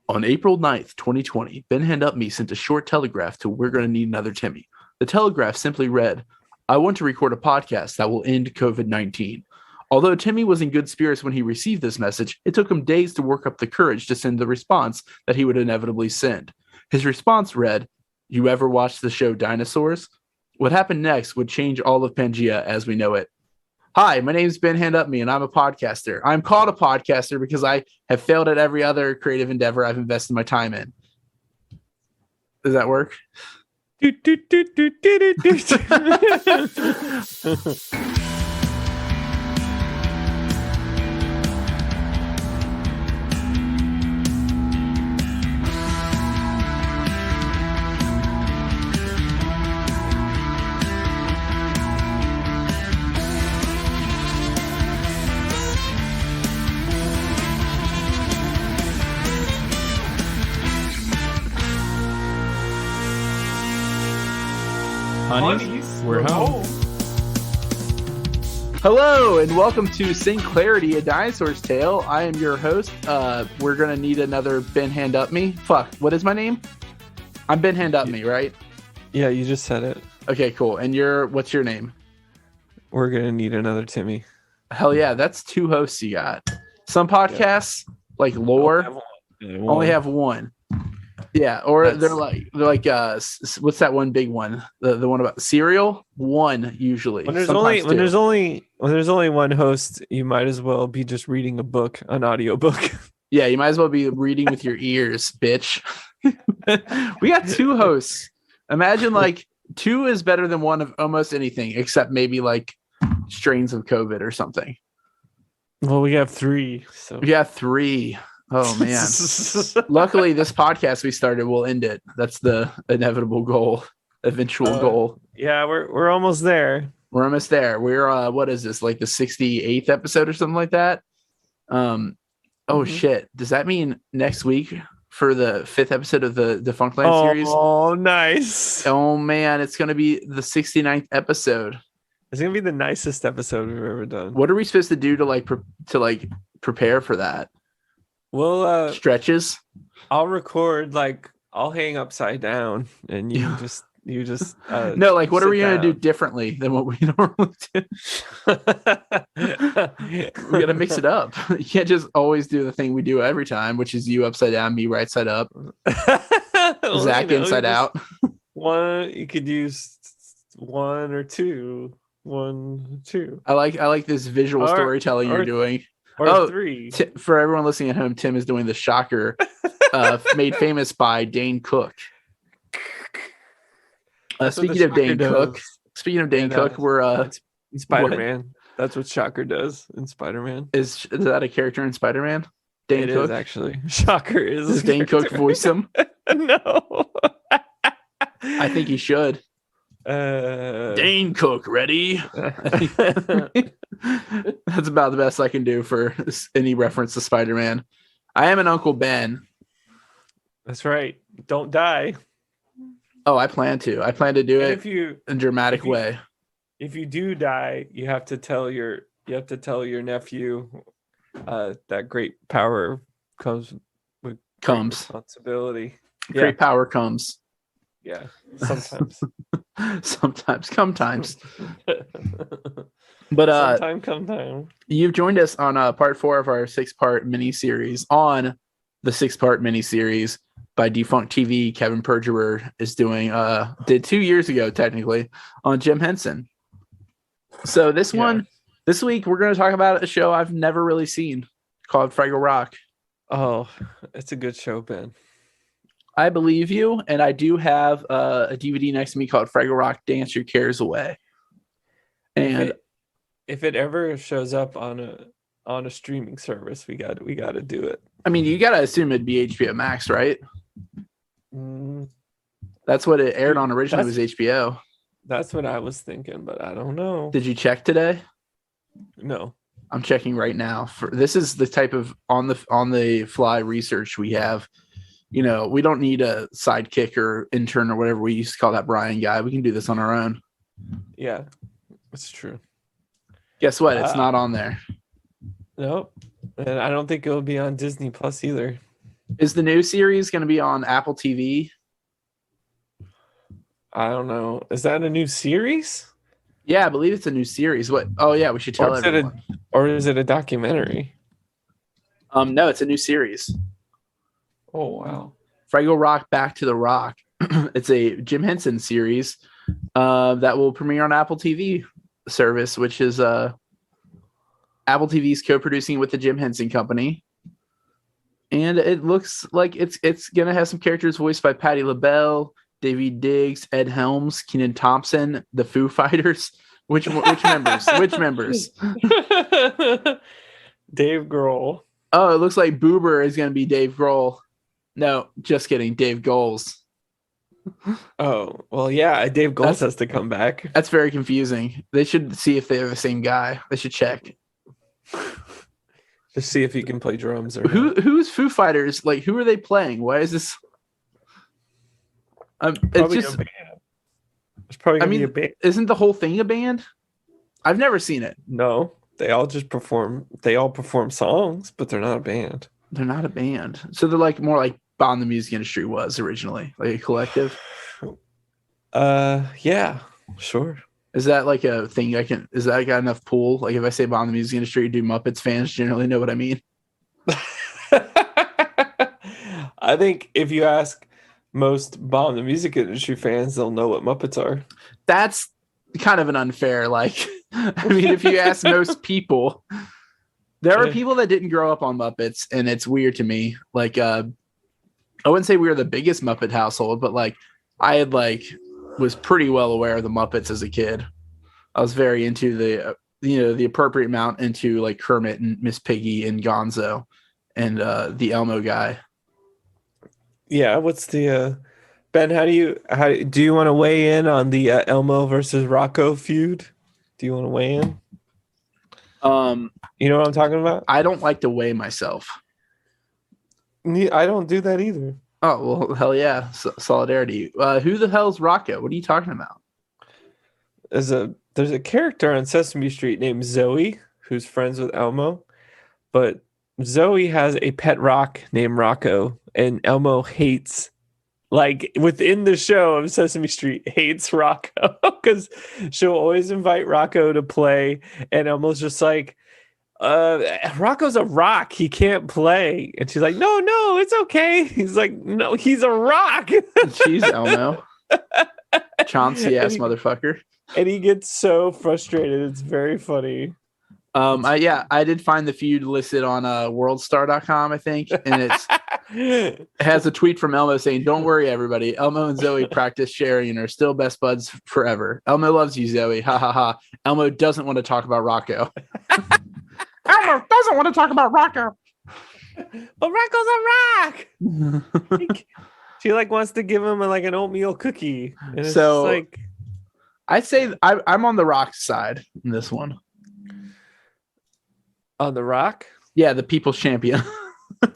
On April 9th, 2020, Ben Hand-Up-Me sent a short telegraph to We're Gonna Need Another Timmy. The telegraph simply read, I want to record a podcast that will end COVID-19. Although Timmy was in good spirits when he received this message, it took him days to work up the courage to send the response that he would inevitably send. His response read, You ever watched the show Dinosaurs? What happened next would change all of Pangea as we know it. Hi, my name is Ben Hand-Up-Me, and I'm a podcaster. I'm called a podcaster because I have failed at every other creative endeavor I've invested my time in. Does that work? Honeys, we're home. Hello, and welcome to Singularity, a Dinosaur's Tale. I am your host. We're going to need another Ben Hand-Up-Me. Fuck, what is my name? I'm Ben Hand-Up-Me, right? Yeah, you just said it. Okay, cool. And what's your name? We're going to need another Timmy. Hell yeah, that's two hosts you got. Some podcasts, like Lore, only have one. Yeah, or they're like what's that one big one? The one about Serial? One usually. When there's only one host, you might as well be just reading an audio book. Yeah, you might as well be reading with your ears, bitch. We got two hosts. Imagine like two is better than one of almost anything, except maybe like strains of COVID or something. Well, we have three. So we got three. Oh man. Luckily this podcast we started will end it. That's the inevitable goal, eventual goal. Yeah, we're almost there. We're almost there. We're what is this, like the 68th episode or something like that? Shit. Does that mean next week for the 5th episode of the Defunctland series? Oh, nice. Oh man, it's gonna be the 69th episode. It's gonna be the nicest episode we've ever done. What are we supposed to do to prepare for that? Well, stretches. I'll record, I'll hang upside down, and you just no, what are we gonna do differently than what we normally do? We gotta mix it up. You can't just always do the thing we do every time, which is you upside down, me right side up, Zach inside out. One, you could use one or two. I like this visual storytelling you're doing. Or three. For everyone listening at home, Tim is doing the shocker, made famous by Dane Cook. Speaking of Dane Cook, we're Spider-Man. That's what Shocker does in Spider-Man. Is that a character in Spider-Man? Dane Cook is actually. Shocker is. Does Dane Cook voice him? No. I think he should. Dane Cook, ready? That's about the best I can do for any reference to Spider-Man. I am an Uncle Ben. That's right. Don't die. Oh, I plan to do it in a dramatic way. If you do die, you have to tell your nephew that great power comes with responsibility. Great power comes. Yeah, sometimes. sometimes. But sometime. You've joined us on part 4 of our 6-part mini-series on the 6-part mini-series by DefunctTV. Kevin Perjurer is doing did 2 years ago technically on Jim Henson. So this week we're going to talk about a show I've never really seen called Fraggle Rock. Oh, it's a good show, Ben. I believe you, and I do have a DVD next to me called Fraggle Rock Dance Your Cares Away. And if it ever shows up on a streaming service, we got to do it. I mean, you got to assume it'd be HBO Max, right? That's what it aired on originally, was HBO. That's what I was thinking, but I don't know. Did you check today? No. I'm checking right now. This is the type of on the fly research we have. You know, we don't need a sidekick or intern or whatever we used to call that Brian guy. We can do this on our own. Yeah, that's true. Guess what? It's not on there. Nope. And I don't think it'll be on Disney Plus either. Is the new series going to be on Apple TV? I don't know. Is that a new series? Yeah, I believe it's a new series. What? Oh yeah, we should tell everyone. Or is it a documentary? No, it's a new series. Oh wow. Fraggle Rock Back to the Rock. It's a Jim Henson series that will premiere on Apple TV service, which is Apple TV's co-producing with the Jim Henson Company. And it looks like it's gonna have some characters voiced by Patti LaBelle, David Diggs, Ed Helms, Kenan Thompson, the Foo Fighters. Which members? Which members? Dave Grohl. Oh, it looks like Boober is gonna be Dave Grohl. No, just kidding. Dave Goals. Oh, well, yeah. Dave Goals has to come back. That's very confusing. They should see if they're the same guy. They should check. Just see if he can play drums. Or who's Foo Fighters? Like, who are they playing? Why is this? It's just. A band. It's probably gonna be a band. Isn't the whole thing a band? I've never seen it. No, they all just perform. They all perform songs, but they're not a band. They're not a band. So they're like more like Bond the music industry was originally, like a collective. Yeah, sure. Is that like a thing is that got enough pull? Like if I say Bond the music industry, do Muppets fans generally know what I mean? I think if you ask most Bond the music industry fans, they'll know what Muppets are. That's kind of an unfair, like, I mean, if you ask most people, there are people that didn't grow up on Muppets, and it's weird to me. Like, I wouldn't say we were the biggest Muppet household, but like, I had was pretty well aware of the Muppets as a kid. I was very into the appropriate amount into like Kermit and Miss Piggy and Gonzo and the Elmo guy. Yeah, what's the Ben? How do you want to weigh in on the Elmo versus Rocco feud? Do you want to weigh in? You know what I'm talking about? I don't like to weigh myself. I don't do that either. Oh, well, hell yeah. Solidarity. Who the hell's Rocco? What are you talking about? There's a character on Sesame Street named Zoe who's friends with Elmo, but Zoe has a pet rock named Rocco, and Elmo hates, like, within the show of Sesame Street, hates Rocco because she'll always invite Rocco to play, and Elmo's just like, Rocco's a rock, he can't play. And she's like, no, it's okay. He's like, no, he's a rock. Jeez, Elmo. Chauncey ass motherfucker. And he gets so frustrated. It's very funny. I did find the feud listed on worldstar.com, I think, and it has a tweet from Elmo saying, "Don't worry, everybody. Elmo and Zoe practice sharing and are still best buds forever. Elmo loves you, Zoe. Ha ha ha. Elmo doesn't want to talk about Rocco. Elmo doesn't want to talk about Rocco. But Rocco's a rock." She wants to give him an oatmeal cookie. And it's so I'd say I'm on the Rock side in this one. On the Rock? Yeah, the people's champion.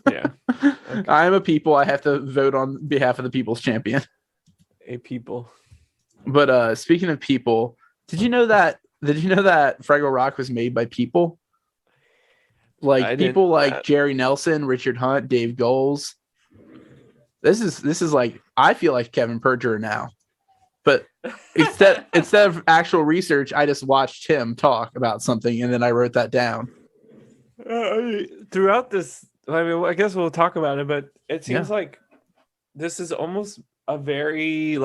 Yeah. Okay. I am a people. I have to vote on behalf of the people's champion. A people. But speaking of people, did you know that Fraggle Rock was made by people? Like people like Jerry Nelson, Richard Hunt, Dave Goals. This is like, I feel like Kevin Perjurer now. But instead of actual research, I just watched him talk about something and then I wrote that down. Throughout this, I guess we'll talk about it, but it seems like this is almost a very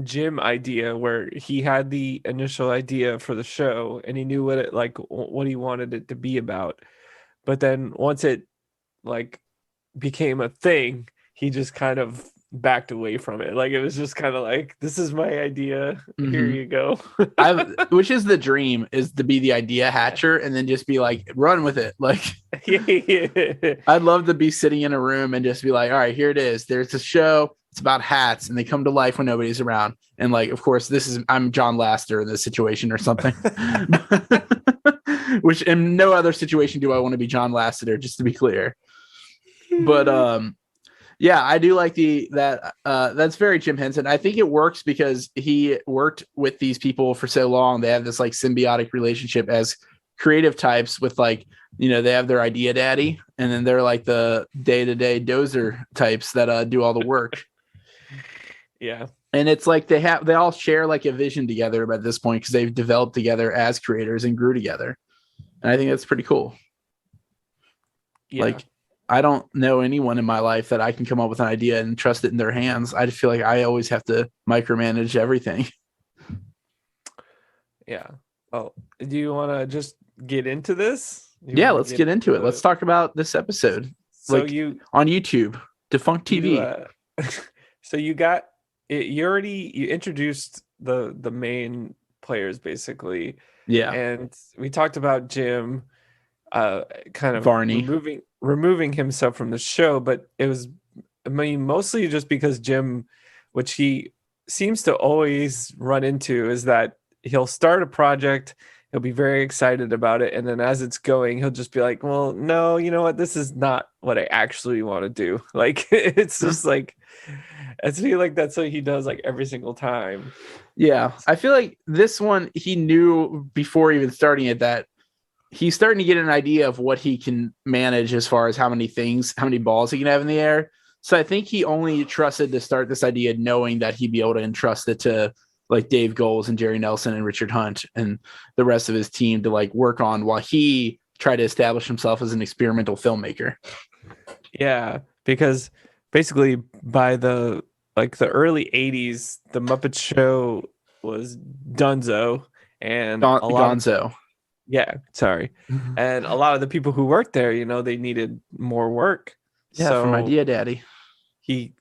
Jim idea where he had the initial idea for the show and he knew what he wanted it to be about. But then once it became a thing, he just kind of backed away from it. It was just kind of this is my idea. Mm-hmm. Here you go. Which is the dream, is to be the idea hatcher and then just be run with it. Yeah. I'd love to be sitting in a room and just be all right, here it is. There's a show. It's about hats and they come to life when nobody's around. And of course, I'm John Lasseter in this situation or something. Which in no other situation do I want to be John Lasseter, just to be clear. But yeah, I do like that's very Jim Henson. I think it works because he worked with these people for so long. They have this symbiotic relationship as creative types with like, they have their idea daddy, and then they're like the day-to-day dozer types that do all the work. Yeah. And it's like they all share like a vision together at this point because they've developed together as creators and grew together. And I think that's pretty cool. Yeah. Like, I don't know anyone in my life that I can come up with an idea and trust it in their hands. I just feel like I always have to micromanage everything. Yeah. Oh, do you want to just get into this? Let's get into it. Let's talk about this episode. So like, on YouTube, DefunctTV. So you got it. You introduced the main players basically. Yeah. And we talked about Jim, kind of Varney removing himself from the show, but it was, mostly just because Jim, which he seems to always run into, is that he'll start a project, he'll be very excited about it, and then as it's going, he'll just be like, well, no, you know what, this is not what I actually want to do. Like, it's just like, I feel like that's what he does like every single time. Yeah, I feel like this one, he knew before even starting it that he's starting to get an idea of what he can manage as far as how many balls he can have in the air. So I think he only trusted to start this idea knowing that he'd be able to entrust it to like Dave Goles and Jerry Nelson and Richard Hunt and the rest of his team to like work on while he tried to establish himself as an experimental filmmaker. Yeah, because basically by the early 80s, the Muppet Show was Dunzo and Gonzo. Yeah, sorry. And a lot of the people who worked there, they needed more work. Yeah, so from Idea Daddy. He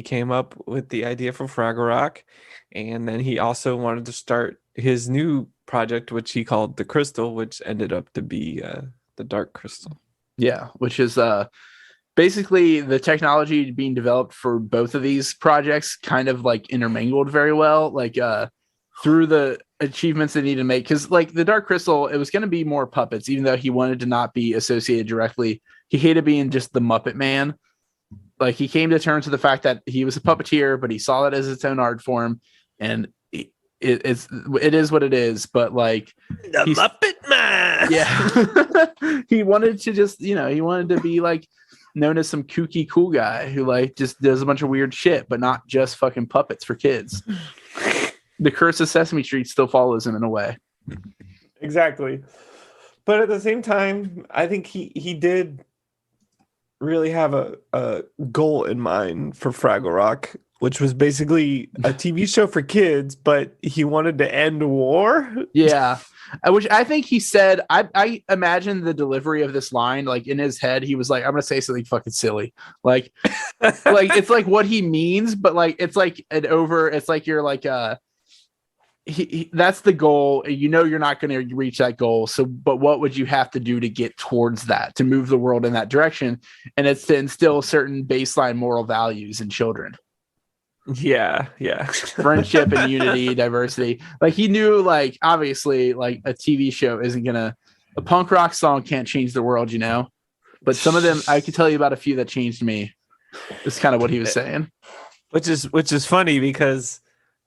came up with the idea for Fraggle Rock, and then he also wanted to start his new project, which he called The Crystal, which ended up to be the Dark Crystal. Yeah, which is basically the technology being developed for both of these projects kind of like intermingled very well, like through the achievements they need to make. Because like the Dark Crystal, it was going to be more puppets, even though he wanted to not be associated directly. He hated being just the Muppet Man. Like he came to terms with the fact that he was a puppeteer, but he saw it as its own art form, and it is what it is. But like the Muppet Man, yeah, he wanted to just he wanted to be like known as some kooky cool guy who like just does a bunch of weird shit, but not just fucking puppets for kids. The Curse of Sesame Street still follows him in a way. Exactly. But at the same time, I think he did really have a goal in mind for Fraggle Rock, which was basically a TV show for kids, but he wanted to end war. Yeah. I think he said, I imagine the delivery of this line, like in his head, he was like, I'm going to say something fucking silly. Like, it's like what he means, but like, it's like it's like you're like, that's the goal. You're not going to reach that goal. So, but what would you have to do to get towards that, to move the world in that direction? And it's to instill certain baseline moral values in children. Yeah. Friendship and unity, diversity. Like he knew, like, obviously, like a TV show isn't a punk rock song can't change the world, but some of them, I could tell you about a few that changed me. It's kind of what he was saying. Which is funny because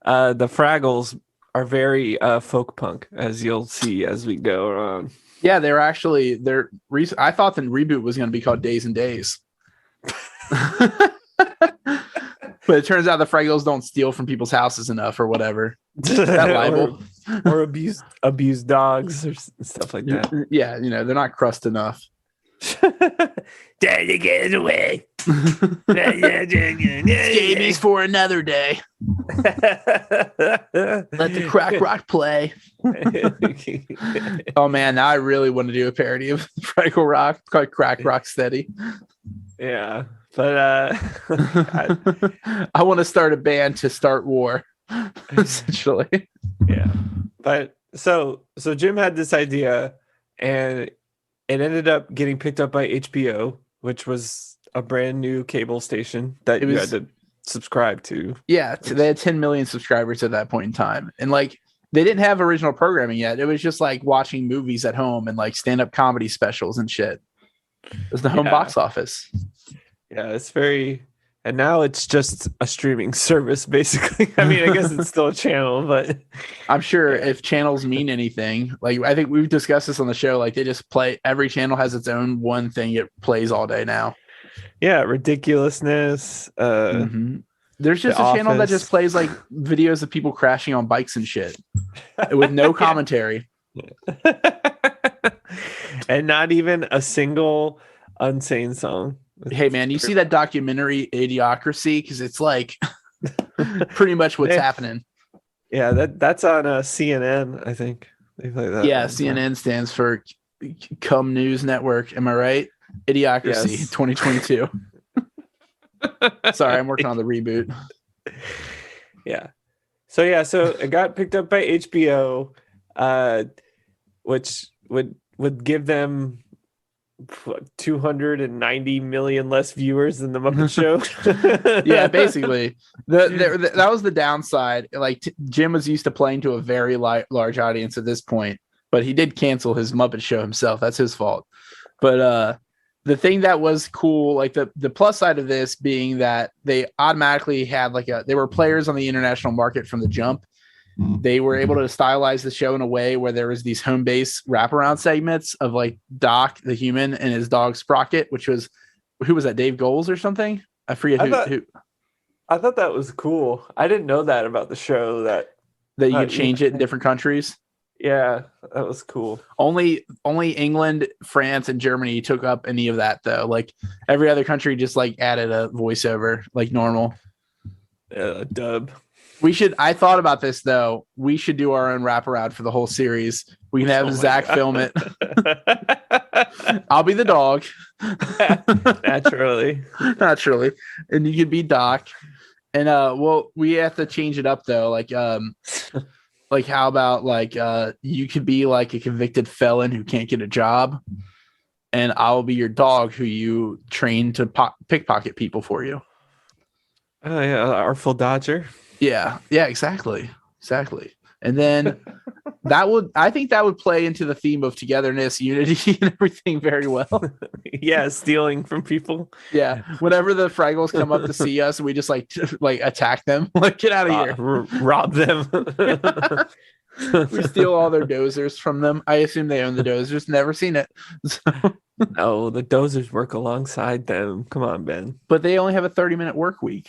the Fraggles are very folk punk, as you'll see as we go around. Yeah, they're I thought the reboot was going to be called Days and Days. But it turns out the Fraggles don't steal from people's houses enough or whatever. That libel. or abuse dogs or stuff like that. Yeah, they're not crust enough. Daddy, get it away. Scabies for another day. Let the crack rock play. Oh man, now I really want to do a parody of Fraggle Rock. It's called Crack Rock Steady. Yeah, but I want to start a band to start war, essentially. Yeah, but so Jim had this idea, and it ended up getting picked up by HBO, which was a brand new cable station that you had to subscribe to. Yeah, they had 10 million subscribers at that point in time. And like they didn't have original programming yet. It was just like watching movies at home and like stand-up comedy specials and shit. It was the home box office. Yeah, it's very And now it's just a streaming service, basically. I mean, I guess it's still a channel, but I'm sure if channels mean anything, like I think we've discussed this on the show, like they just play, every channel has its own one thing it plays all day now. yeah, ridiculousness. There's just The a channel that Office. just plays like videos of people crashing on bikes and shit with no commentary. And not even a single unsane song. Hey man, you see that documentary Idiocracy? Because it's like pretty much what's happening. Yeah, that's on CNN, I think. They play that. Yeah, CNN stands for Cum News Network. Am I right? Idiocracy Yes. 2022. Sorry, I'm working on the reboot. Yeah. So it got picked up by HBO, which would give them 290 million less viewers than the Muppet Show. Yeah, basically. That was the downside. Like Jim was used to playing to a very large audience at this point, but he did cancel his Muppet Show himself. That's his fault. But the thing that was cool, like the plus side of this being that they automatically had they were players on the international market from the jump. They were able to stylize the show in a way where there was these home base wraparound segments of like Doc the human and his dog Sprocket, which was, who was that, Dave Goles or something? I forget who. I thought that was cool. I didn't know that about the show, that you could change it in different countries. Yeah, that was cool. Only England, France, and Germany took up any of that though. Like every other country just like added a voiceover like normal. A dub. I thought about this though. We should do our own wraparound for the whole series. We can have Zach film it. I'll be the dog. Naturally. And you could be Doc. And well, we have to change it up though. Like how about you could be like a convicted felon who can't get a job, and I'll be your dog who you train to pickpocket people for you. Oh yeah, Artful Dodger. Yeah, exactly. And then I think that would play into the theme of togetherness, unity, and everything very well. Yeah, stealing from people. Yeah, whenever the Fraggles come up to see us, we just like attack them. Like, get out of here, rob them. We steal all their dozers from them. I assume they own the dozers. Never seen it. So. No, the dozers work alongside them. Come on, Ben. But they only have a 30-minute work week.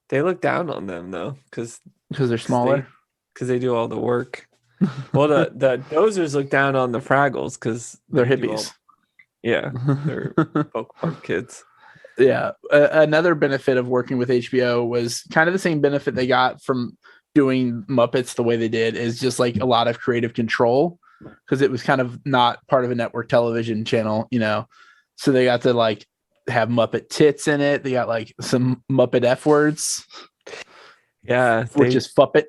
They look down on them though, because they're smaller. Because they do all the work. Well, the dozers look down on the Fraggles because they're hippies. Yeah, they're folk punk kids. Yeah, another benefit of working with HBO was kind of the same benefit they got from doing Muppets the way they did, is just like a lot of creative control, because it was kind of not part of a network television channel, so they got to like have Muppet tits in it. They got like some Muppet F words. Yeah, which is fuppet.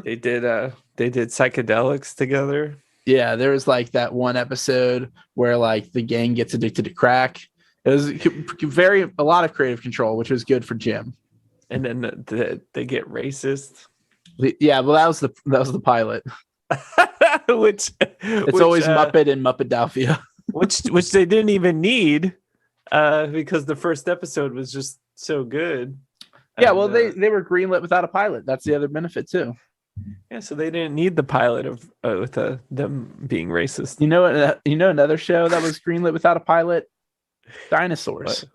They did psychedelics together. Yeah, there was like that one episode where like the gang gets addicted to crack. It was a lot of creative control, which was good for Jim. And then they get racist. Yeah, well, that was the pilot. which it's always Muppet and Muppet-dalphia. which they didn't even need, because the first episode was just so good. Yeah, well, they were greenlit without a pilot. That's the other benefit too. Yeah, so they didn't need the pilot of with them being racist. You know another show that was greenlit without a pilot? Dinosaurs. What?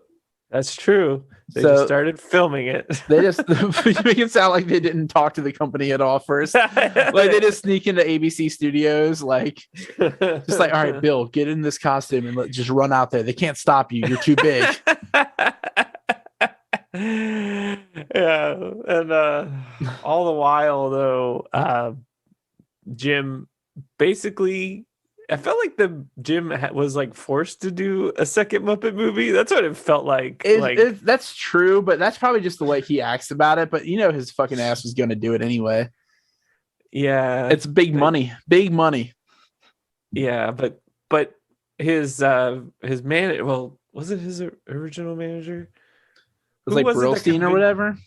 That's true. They So- just started filming it. They just make it sound like they didn't talk to the company at all first. Like they just sneak into ABC Studios, like just like, all right, Bill, get in this costume and just run out there. They can't stop you. You're too big. Yeah, and all the while though, Jim basically, I felt like Jim was like forced to do a second Muppet movie. That's what it felt like. That's true, but that's probably just the way he acts about it. But his fucking ass was going to do it anyway. Yeah, It's big money. Yeah, but his man. Well, was it his original manager? It was like Brillstein or whatever.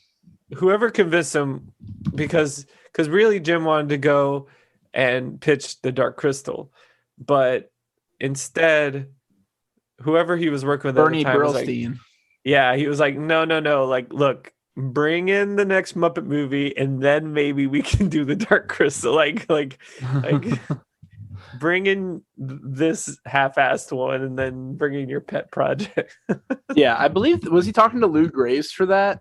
Whoever convinced him, because really Jim wanted to go and pitch the Dark Crystal, but instead, whoever he was working with Bernie at the time Brillstein. Yeah, he was like, no, like, look, bring in the next Muppet movie, and then maybe we can do the Dark Crystal. Like bring in this half-assed one, and then bring in your pet project. Yeah, I believe, was he talking to Lou Graves for that?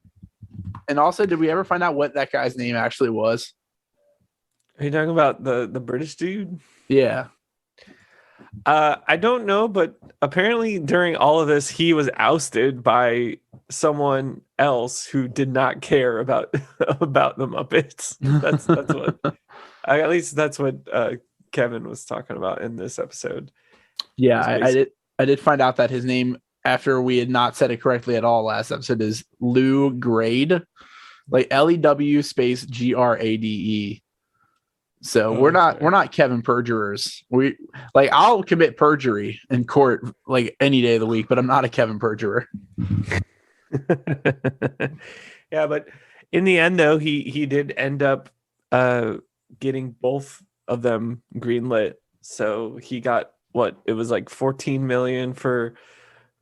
And also, did we ever find out what that guy's name actually was? Are you talking about the British dude? Yeah. I don't know, but apparently during all of this, he was ousted by someone else who did not care about about the Muppets. That's what at least that's what Kevin was talking about in this episode. Yeah, I did find out that his name, after we had not said it correctly at all last episode, is Lou Grade, like LEW space GRADE. So we're not Kevin perjurers. We like, I'll commit perjury in court like any day of the week, but I'm not a Kevin perjurer. Yeah, but in the end though, he did end up getting both of them greenlit. So he got what, it was like 14 million for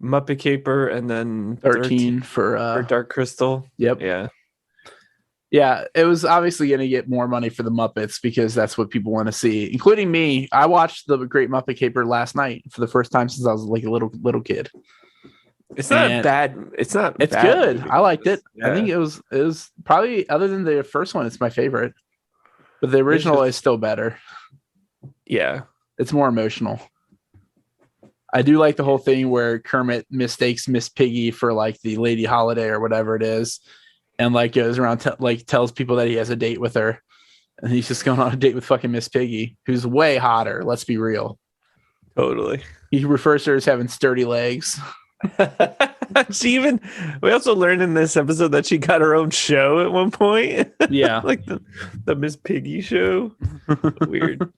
Muppet Caper and then 13 for Dark Crystal. Yep. Yeah, it was obviously going to get more money for the Muppets because that's what people want to see, including me. I watched the Great Muppet Caper last night for the first time since I was like a little kid. It's not bad. It's good. Movie. I liked it. Yeah. I think it was probably, other than the first one, it's my favorite. But the original is still better. Yeah. It's more emotional. I do like the whole thing where Kermit mistakes Miss Piggy for like the Lady Holiday or whatever it is. And like goes around, tells people that he has a date with her, and he's just going on a date with fucking Miss Piggy, who's way hotter. Let's be real. Totally. He refers to her as having sturdy legs. We also learned in this episode that she got her own show at one point. Yeah, like the Miss Piggy show. Weird.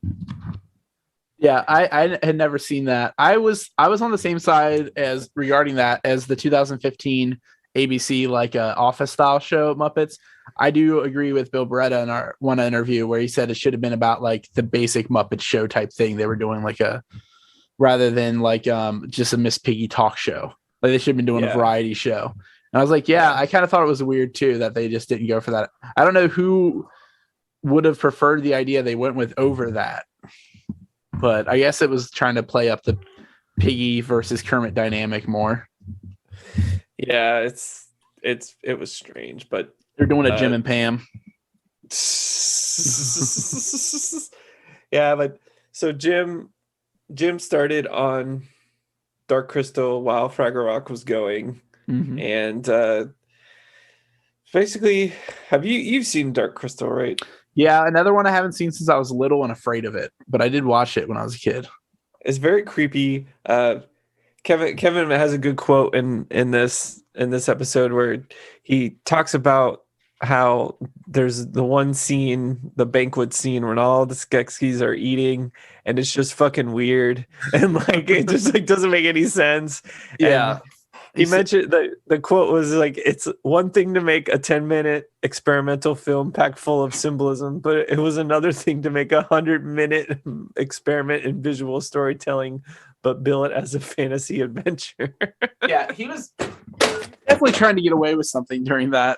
Yeah, I had never seen that. I was on the same side as regarding that as the 2015 ABC like office style show Muppets. I do agree with Bill Beretta in our one interview where he said it should have been about like the basic Muppet show type thing. They were doing like rather than like just a Miss Piggy talk show. Like they should have been doing a variety show. And I was like, I kind of thought it was weird too that they just didn't go for that. I don't know who would have preferred the idea they went with over that. But I guess it was trying to play up the Piggy versus Kermit dynamic more. Yeah, it was strange, but they're doing a Jim and Pam. Yeah, but so Jim started on Dark Crystal while Fraggle Rock was going, and basically, you've seen Dark Crystal, right? Yeah, another one I haven't seen since I was little and afraid of it, but I did watch it when I was a kid. It's very creepy. Kevin has a good quote in this episode where he talks about how there's the one scene, the banquet scene, when all the Skeksis are eating, and it's just fucking weird, and like it just like doesn't make any sense. Yeah. And he mentioned the quote was like, it's one thing to make a 10-minute experimental film packed full of symbolism, but it was another thing to make 100-minute experiment in visual storytelling, but bill it as a fantasy adventure. Yeah, he was definitely trying to get away with something during that.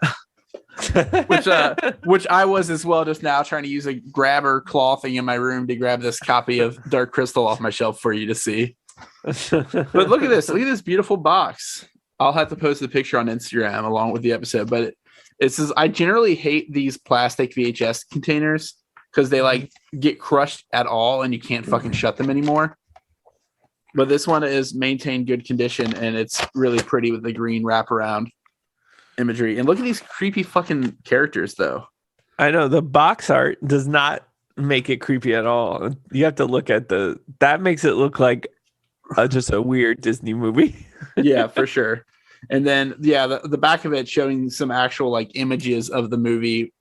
which I was as well, just now trying to use a grabber claw thing in my room to grab this copy of Dark Crystal off my shelf for you to see. But look at this beautiful box. I'll have to post the picture on Instagram along with the episode, but it says I generally hate these plastic VHS containers because they like get crushed at all and you can't fucking shut them anymore. But this one is maintained good condition and it's really pretty with the green wraparound imagery. And look at these creepy fucking characters though. I know the box art does not make it creepy at all. You have to look at that makes it look like just a weird Disney movie. Yeah, for sure. And then the back of it showing some actual like images of the movie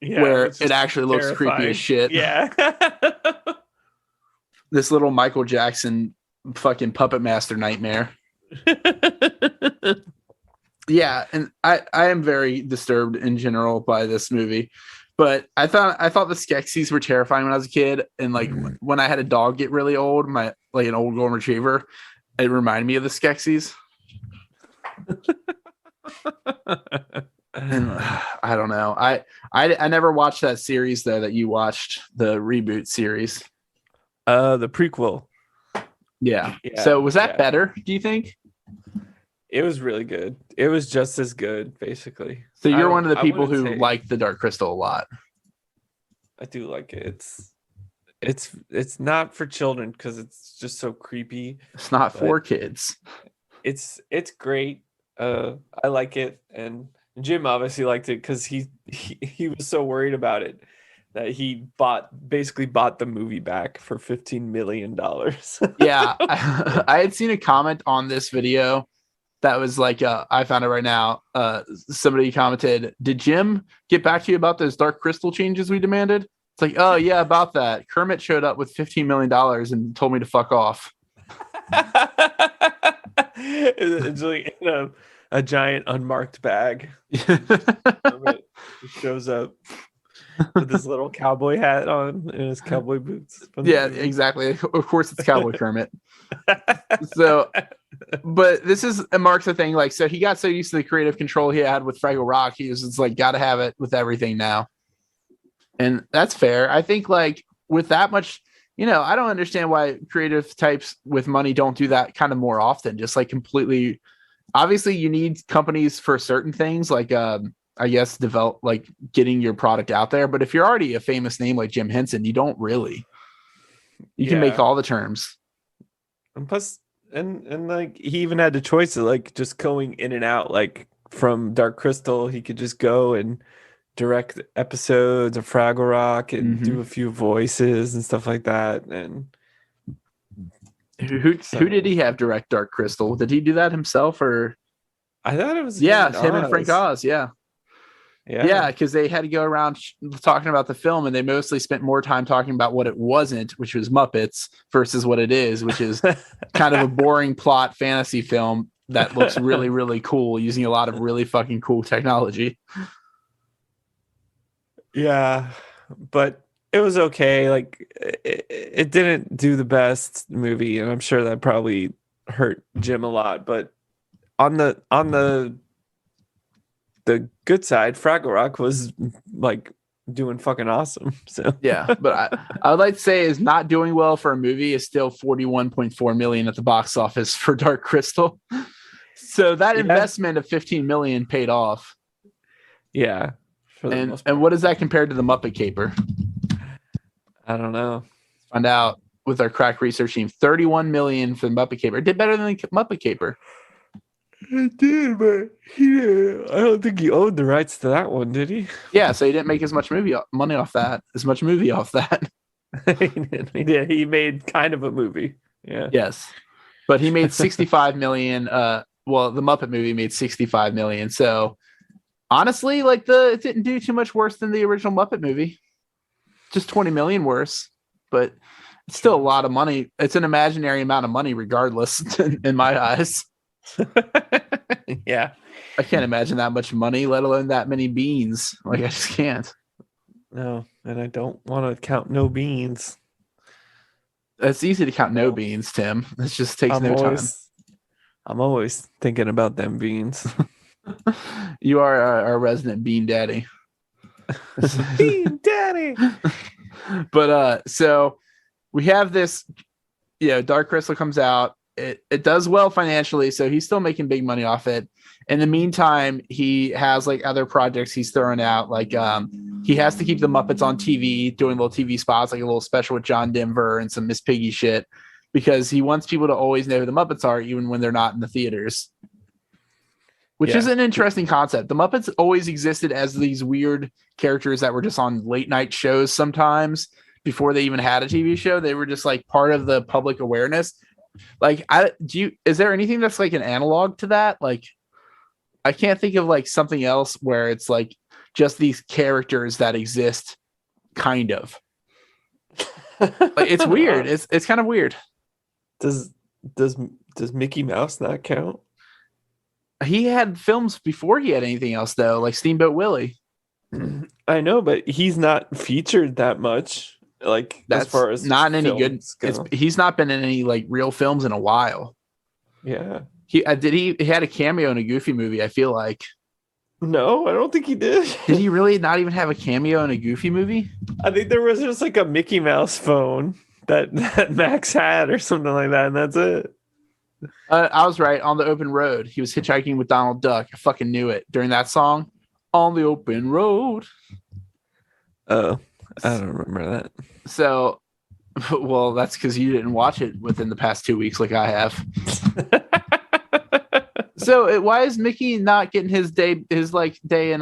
where it actually looks creepy as shit. Yeah. This little Michael Jackson fucking puppet master nightmare. Yeah, and I am very disturbed in general by this movie. But I thought the Skeksis were terrifying when I was a kid, and like when I had a dog get really old, an old golden retriever, it reminded me of the Skeksis. And I don't know. I never watched that series though that you watched, the reboot series. The prequel. Yeah. Yeah, So was that yeah. better, do you think? It was really good. It was just as good, basically. So you're one of the I people wouldn't who say- like the Dark Crystal a lot. I do like it. It's not for children because it's just so creepy. It's not But for kids. it's great. I like it, and Jim obviously liked it because he was so worried about it that he basically bought the movie back for $15 million. Yeah. I had seen a comment on this video that was like, I found it right now. Somebody commented, "Did Jim get back to you about those Dark Crystal changes we demanded?" It's like, oh yeah, about that. Kermit showed up with $15 million and told me to fuck off. It's like in a giant unmarked bag. Kermit shows up with his little cowboy hat on and his cowboy boots. Yeah, exactly. Of course, it's Cowboy Kermit. So, but this is marks the thing. Like, so he got so used to the creative control he had with Fraggle Rock, he was just like, got to have it with everything now, and that's fair. I think like with that much, I don't understand why creative types with money don't do that kind of more often. Just like completely. Obviously, you need companies for certain things, like I guess develop like getting your product out there. But if you're already a famous name like Jim Henson, you don't really. You can make all the terms. And plus, and like he even had the choice of like just going in and out. Like from Dark Crystal, he could just go and direct episodes of Fraggle Rock and do a few voices and stuff like that. And who did he have direct Dark Crystal? Did he do that himself, or? I thought it was him and Frank Oz. Yeah, because they had to go around talking about the film, and they mostly spent more time talking about what it wasn't, which was Muppets, versus what it is, which is kind of a boring plot fantasy film that looks really, really cool, using a lot of really fucking cool technology. Yeah, but it was okay. Like it didn't do the best movie, and I'm sure that probably hurt Jim a lot. But on the good side, Fraggle Rock was like doing fucking awesome. So yeah, but I would like to say is not doing well for a movie is still 41.4 million at the box office for Dark Crystal. So that investment of 15 million paid off. Yeah. And what is that compared to the Muppet Caper? I don't know. Find out with our crack research team. 31 million for the Muppet Caper. It did better than the Muppet Caper. It did, but I don't think he owned the rights to that one, did he? Yeah, so he didn't make as much movie off that. He did. He made kind of a movie. Yeah. Yes. But he made 65 million. Well, the Muppet movie made 65 million. So honestly, like it didn't do too much worse than the original Muppet movie. Just 20 million worse, but it's still a lot of money. It's an imaginary amount of money, regardless, in my eyes. Yeah, I can't imagine that much money, let alone that many beans. Like I just can't. No, and I don't want to count no beans. It's easy to count no beans, Tim. It just takes time. I'm always thinking about them beans. You are our resident bean daddy. Bean daddy. But so we have this, Dark Crystal comes out. It does well financially, so he's still making big money off it. In the meantime, he has like other projects he's throwing out. Like he has to keep the Muppets on TV, doing little TV spots, like a little special with John Denver and some Miss Piggy shit, because he wants people to always know who the Muppets are, even when they're not in the theaters. Which is an interesting concept. The Muppets always existed as these weird characters that were just on late night shows sometimes before they even had a TV show. They were just like part of the public awareness. Like, is there anything that's like an analog to that? Like, I can't think of like something else where it's like just these characters that exist, kind of. Like, it's weird. It's kind of weird. Does Mickey Mouse not count? He had films before he had anything else, though, like Steamboat Willie. I know, but he's not featured that much. Like, that's as far as not in any good. Go. He's not been in any like real films in a while. Yeah, He had a cameo in a Goofy movie, I feel like. No, I don't think he did. Did he really not even have a cameo in a Goofy movie? I think there was just like a Mickey Mouse phone that Max had or something like that, and that's it. I was right. On the Open Road, he was hitchhiking with Donald Duck. I fucking knew it during that song. On the Open Road. Oh, I don't remember that. So, well, that's because you didn't watch it within the past 2 weeks like I have. So why is Mickey not getting his day in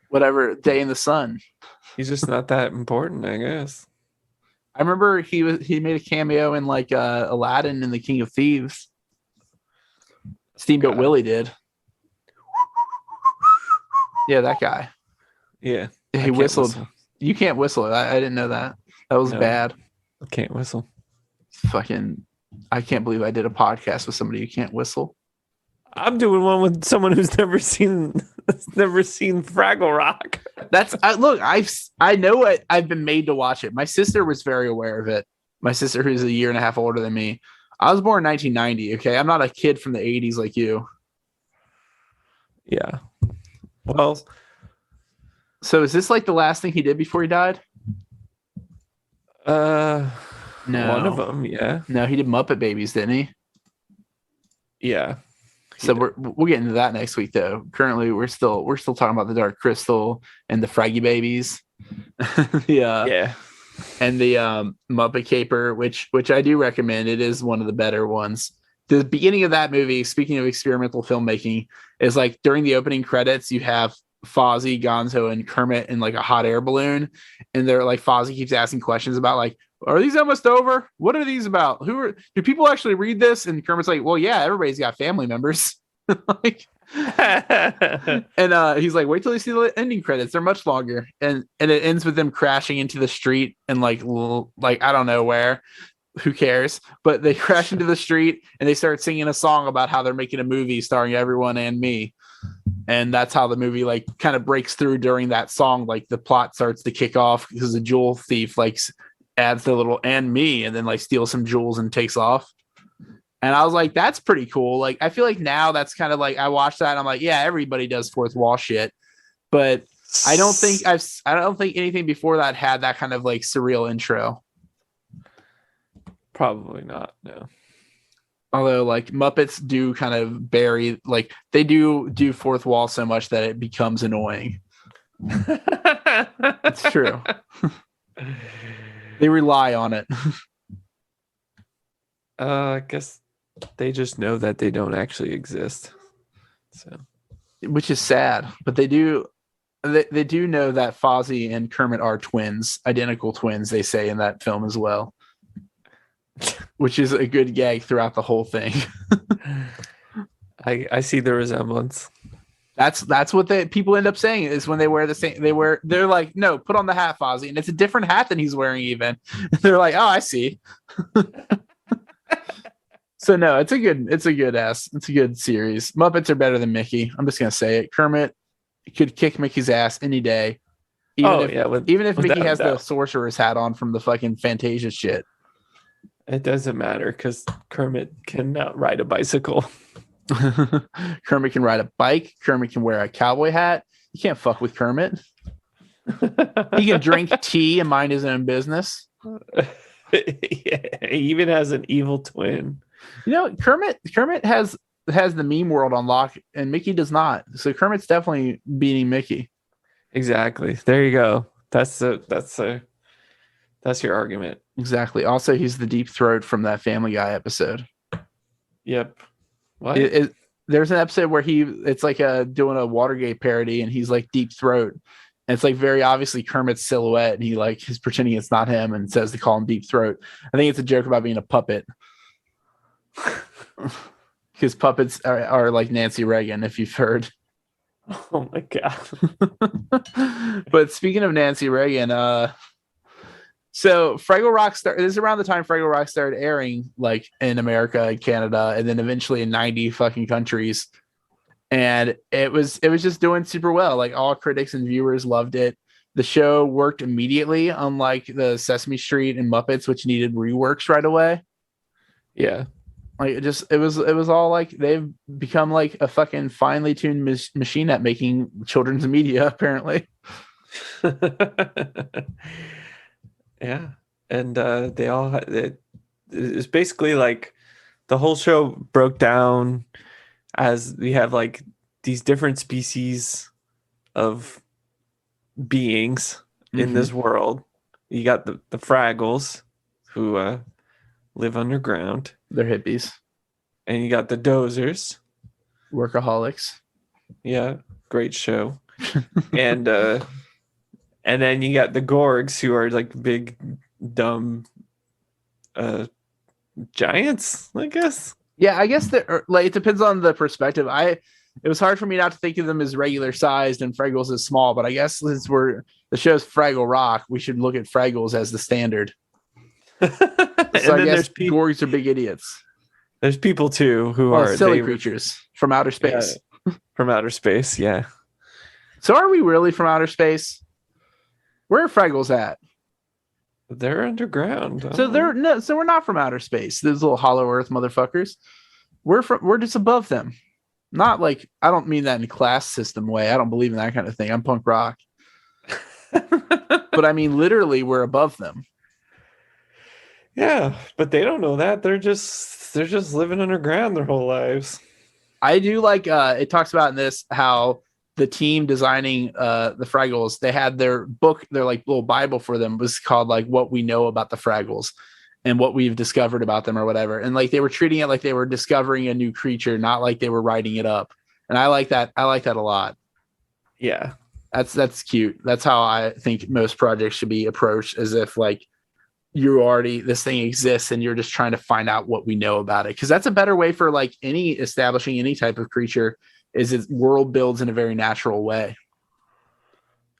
whatever day in the sun? He's just not that important, I guess. I remember he made a cameo in like Aladdin and the King of Thieves. Steamboat Willie did. Yeah, that guy. Yeah. He whistled. You can't whistle. I didn't know that. That was bad. I can't whistle. Fucking, I can't believe I did a podcast with somebody who can't whistle. I'm doing one with someone who's never seen Fraggle Rock. I know what I've been made to watch it. My sister was very aware of it. My sister, who's a year and a half older than me. I was born in 1990. Okay, I'm not a kid from the 80s like you. Yeah. Well, so is this like the last thing he did before he died? No. One of them, yeah. No, he did Muppet Babies, didn't he? Yeah. So we'll get into that next week, though. Currently, we're still talking about the Dark Crystal and the Fraggy Babies. Yeah. And the Muppet Caper, which I do recommend. It is one of the better ones. The beginning of that movie, speaking of experimental filmmaking, is like during the opening credits, you have Fozzie, Gonzo, and Kermit in like a hot air balloon, and they're like Fozzie keeps asking questions about like, are these almost over? What are these about? Do people actually read this? And Kermit's like, well, yeah, everybody's got family members. Like, and he's like, wait till you see the ending credits. They're much longer. And it ends with them crashing into the street and like I don't know where. Who cares? But they crash into the street and they start singing a song about how they're making a movie starring everyone and me. And that's how the movie like kind of breaks through during that song. Like the plot starts to kick off because the jewel thief like adds the little and me and then like steals some jewels and takes off. And I was like, that's pretty cool. Like, I feel like now that's kind of like, I watched that and I'm like, yeah, everybody does fourth wall shit. But I don't think anything before that had that kind of like surreal intro. Probably not, no. Although like Muppets do kind of bury, like they do fourth wall so much that it becomes annoying. It's true. They rely on it. I guess they just know that they don't actually exist. So, which is sad, but they do know that Fozzie and Kermit are twins, identical twins, they say in that film as well. Which is a good gag throughout the whole thing. I see the resemblance. That's what people end up saying is when they wear the same. They're like, no, put on the hat, Fozzie, and it's a different hat than he's wearing. Even they're like, oh, I see. So no, it's a good series. Muppets are better than Mickey. I'm just gonna say it. Kermit could kick Mickey's ass any day. Even if Mickey has the sorcerer's hat on from the fucking Fantasia shit. It doesn't matter because Kermit cannot ride a bicycle. Kermit can ride a bike. Kermit can wear a cowboy hat. You can't fuck with Kermit. He can drink tea and mind his own business. Yeah, he even has an evil twin. You know, Kermit has the meme world on lock, and Mickey does not. So Kermit's definitely beating Mickey. Exactly. There you go. That's your argument. Exactly. Also, he's the deep throat from that Family Guy episode. Yep. What? There's an episode where it's like doing a Watergate parody, and he's like deep throat. And it's like very obviously Kermit's silhouette, and he's pretending it's not him and says to call him deep throat. I think it's a joke about being a puppet. Because puppets are like Nancy Reagan, if you've heard. Oh my god. But speaking of Nancy Reagan, so Fraggle Rock this is around the time Fraggle Rock started airing like in America and Canada, and then eventually in 90 fucking countries. And it was just doing super well. Like all critics and viewers loved it. The show worked immediately, unlike the Sesame Street and Muppets, which needed reworks right away. Yeah. Like it was all like they've become like a fucking finely tuned machine at making children's media apparently. Yeah, and it's basically like the whole show broke down as we have like these different species of beings in this world. You got the Fraggles who live underground. They're hippies, And you got the Dozers. workaholics. Yeah, great show. and then you got the Gorgs, who are like big dumb giants, I guess. Yeah, I guess that like it depends on the perspective. It was hard for me not to think of them as regular sized and Fraggles as small, but I guess since the show's Fraggle Rock, we should look at Fraggles as the standard. So I guess Gorgs are big idiots. There's people too who are silly creatures from outer space. Yeah, from outer space, yeah. So are we really from outer space? Where are Fraggles at? They're underground. So we're not from outer space. Those little hollow earth motherfuckers. We're just above them. Not like, I don't mean that in a class system way. I don't believe in that kind of thing. I'm punk rock. But I mean literally we're above them. Yeah, but they don't know that. They're just living underground their whole lives. I do like it talks about in this how the team designing the Fraggles, they had their book, their like little Bible for them was called like What We Know About the Fraggles and what we've discovered about them or whatever. And like they were treating it like they were discovering a new creature, not like they were writing it up. And I like that. I like that a lot. Yeah. That's cute. That's how I think most projects should be approached, as if like this thing exists and you're just trying to find out what we know about it. Cause that's a better way for like establishing any type of creature, is its world builds in a very natural way.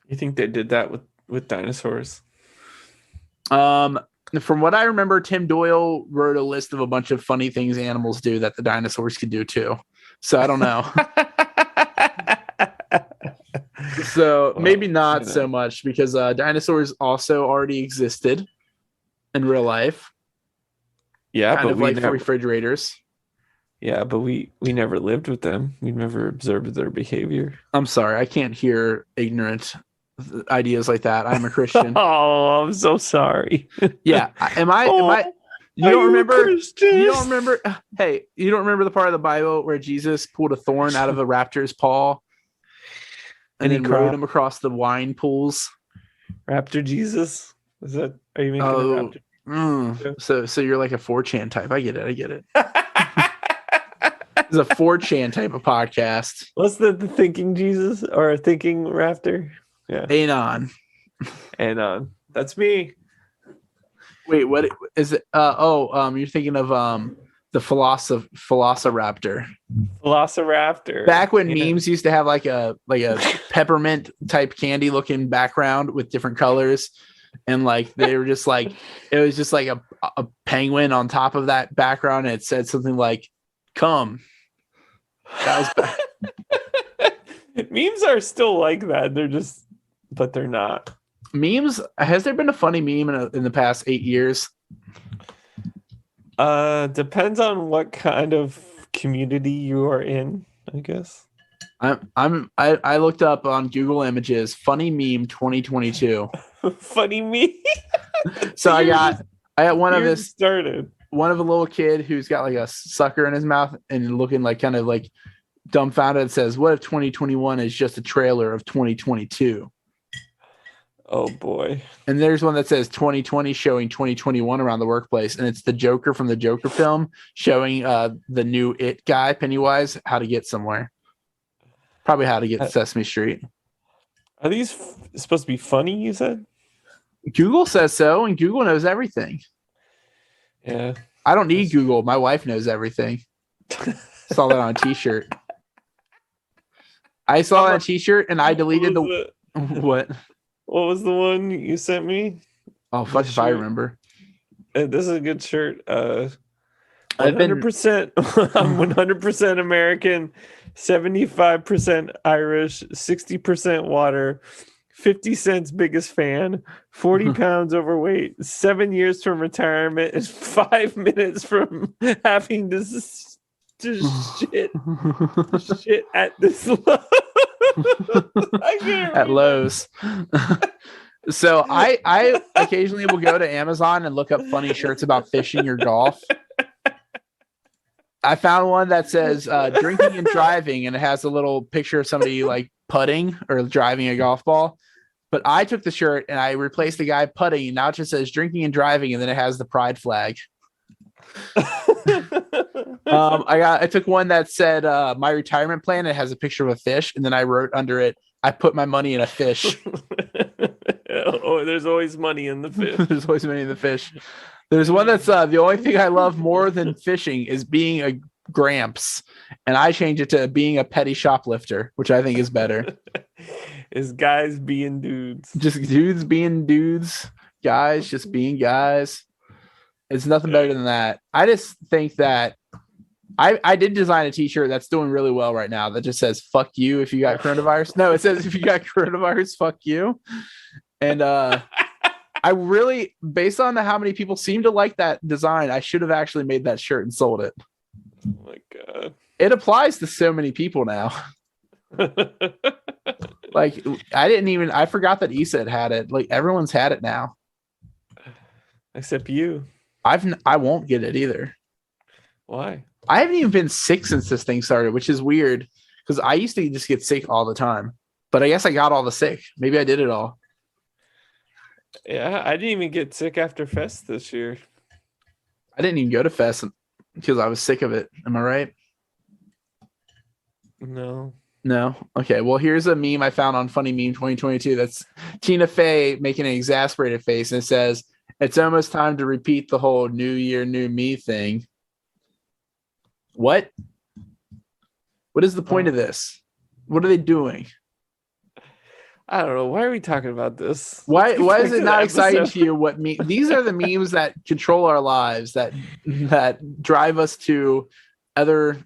You think they did that with dinosaurs? From what I remember, Tim Doyle wrote a list of a bunch of funny things animals do that the dinosaurs could do too. So I don't know. So maybe not so much, because dinosaurs also already existed in real life. Yeah, kind but of like refrigerators. Yeah, but we never lived with them. We never observed their behavior. I'm sorry, I can't hear ignorant ideas like that. I'm a Christian. Oh, I'm so sorry. Yeah, am I? You don't remember? You don't remember? Hey, you don't remember the part of the Bible where Jesus pulled a thorn out of a raptor's paw and then rode him across the wine pools? Raptor Jesus? Is that? Are you making a raptor? So you're like a 4chan type. I get it. It's a 4chan type of podcast. What's the thinking Jesus or thinking raptor? Yeah. Anon. That's me. Wait, what is it? You're thinking of the Velociraptor. Velociraptor. Back when memes used to have like a peppermint type candy looking background with different colors, and like they were just like, it was just like a penguin on top of that background, and it said something like "come." That was Memes are still like that. But they're not. Memes. Has there been a funny meme in the past 8 years? Depends on what kind of community you are in, I guess. I looked up on Google Images funny meme 2022. Funny meme. So I got one of this started. One of a little kid who's got like a sucker in his mouth and looking like kind of like dumbfounded. It says, "What if 2021 is just a trailer of 2022?" Oh boy. And there's one that says 2020 showing 2021 around the workplace, and it's the Joker from the Joker film showing the new It guy, Pennywise, how to get somewhere. Probably how to get to Sesame Street. Are these supposed to be funny, you said? Google says so, and Google knows everything. Yeah. I don't need Google. My wife knows everything. Saw that on a t-shirt. I saw that on a t-shirt and I deleted what? What was the one you sent me? Oh, fuck if I remember. This is a good shirt. 100%. I'm 100% American, 75% Irish, 60% water, 50 Cent's biggest fan, 40 pounds overweight, 7 years from retirement, and 5 minutes from having to shit at this at Lowe's. So I occasionally will go to Amazon and look up funny shirts about fishing or golf. I found one that says drinking and driving, and it has a little picture of somebody like putting or driving a golf ball. But I took the shirt and I replaced the guy putting, and now it just says drinking and driving, and then it has the pride flag. I took one that said my retirement plan. It has a picture of a fish, and then I wrote under it, I put my money in a fish. Oh, there's always money in the fish. There's always money in the fish. There's one that's the only thing I love more than fishing is being a gramps, and I changed it to being a petty shoplifter, which I think is better. Is guys being dudes. Just dudes being dudes, guys just being guys. It's nothing better than that. I just think that I did design a t-shirt that's doing really well right now that just says fuck you if you got coronavirus. No, it says if you got coronavirus, fuck you. And I really, based on how many people seem to like that design, I should have actually made that shirt and sold it. Oh my God. It applies to so many people now. Like I forgot that ESET had it. Like everyone's had it now. Except you. I won't get it either. Why? I haven't even been sick since this thing started, which is weird because I used to just get sick all the time. But I guess I got all the sick. Maybe I did it all. Yeah, I didn't even get sick after Fest this year. I didn't even go to Fest because I was sick of it. Am I right? No. Okay. Well, here's a meme I found on Funny Meme 2022. That's Tina Fey making an exasperated face, and it says, "It's almost time to repeat the whole New Year, New Me thing." What? What is the point of this? What are they doing? I don't know. Why are we talking about this? Why is it not exciting to you? What these are the memes that control our lives, that drive us to other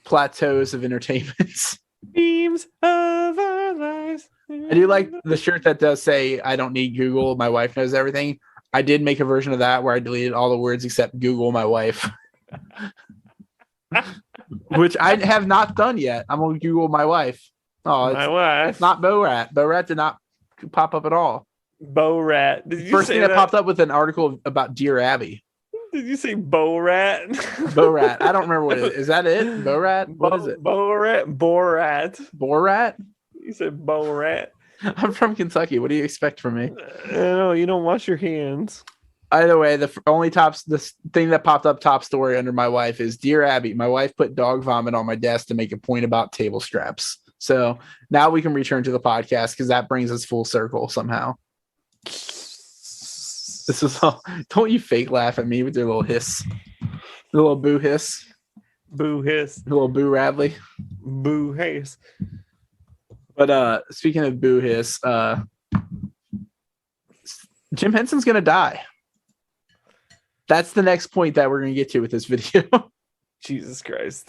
plateaus of entertainment. Memes of our lives. I do like the shirt that does say, "I don't need Google. My wife knows everything." I did make a version of that where I deleted all the words except Google my wife. Which I have not done yet. I'm going to Google my wife. Oh, my wife. It's not Bo Rat. Bo Rat did not pop up at all. Bo Rat. Did you First say thing that popped up with an article about Dear Abby. Did you say Bo Rat? Bo Rat. I don't remember what it is. Is that it? Bo Rat? What is it? Bo Rat. Borat. Borat? You said Bo Rat. I'm from Kentucky. What do you expect from me? No, you don't wash your hands. Either way, the thing that popped up top story under my wife is, "Dear Abby, my wife put dog vomit on my desk to make a point about table straps." So now we can return to the podcast because that brings us full circle somehow. This is all. Don't you fake laugh at me with your little hiss, the little boo hiss, boo hiss, the little boo Radley, boo hiss. But speaking of boo hiss, Jim Henson's gonna die. That's the next point that we're gonna get to with this video. Jesus Christ.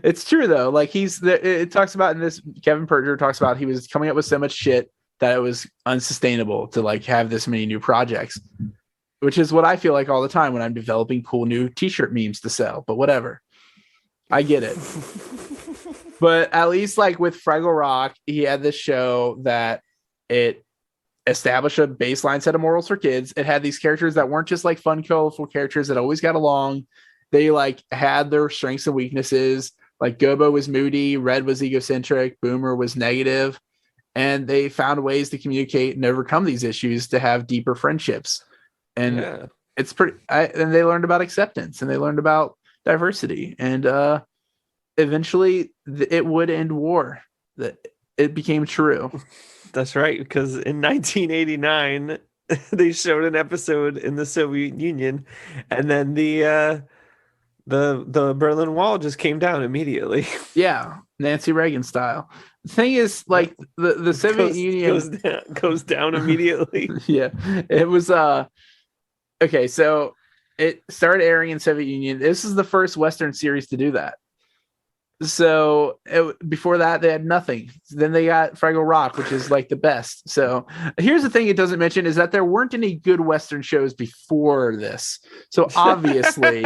It's true though. Like it talks about in this, Kevin Perjurer talks about he was coming up with so much shit that it was unsustainable to like have this many new projects, which is what I feel like all the time when I'm developing cool new t-shirt memes to sell, but whatever. I get it. But at least like with Fraggle Rock, he had this show that it established a baseline set of morals for kids. It had these characters that weren't just like fun, colorful characters that always got along. They like had their strengths and weaknesses. Like Gobo was moody, Red was egocentric, Boomer was negative, and they found ways to communicate and overcome these issues to have deeper friendships. And it's pretty. And they learned about acceptance and they learned about diversity. And eventually, it would end war. That it became true. That's right, because in 1989 they showed an episode in the Soviet Union, and then the Berlin Wall just came down immediately. Yeah, Nancy Reagan style. The thing is, like the Soviet Union goes down immediately. Yeah, it was okay. So it started airing in Soviet Union. This is the first Western series to do that. So before that, they had nothing. Then they got Fraggle Rock, which is like the best. So here's the thing it doesn't mention is that there weren't any good Western shows before this. So obviously,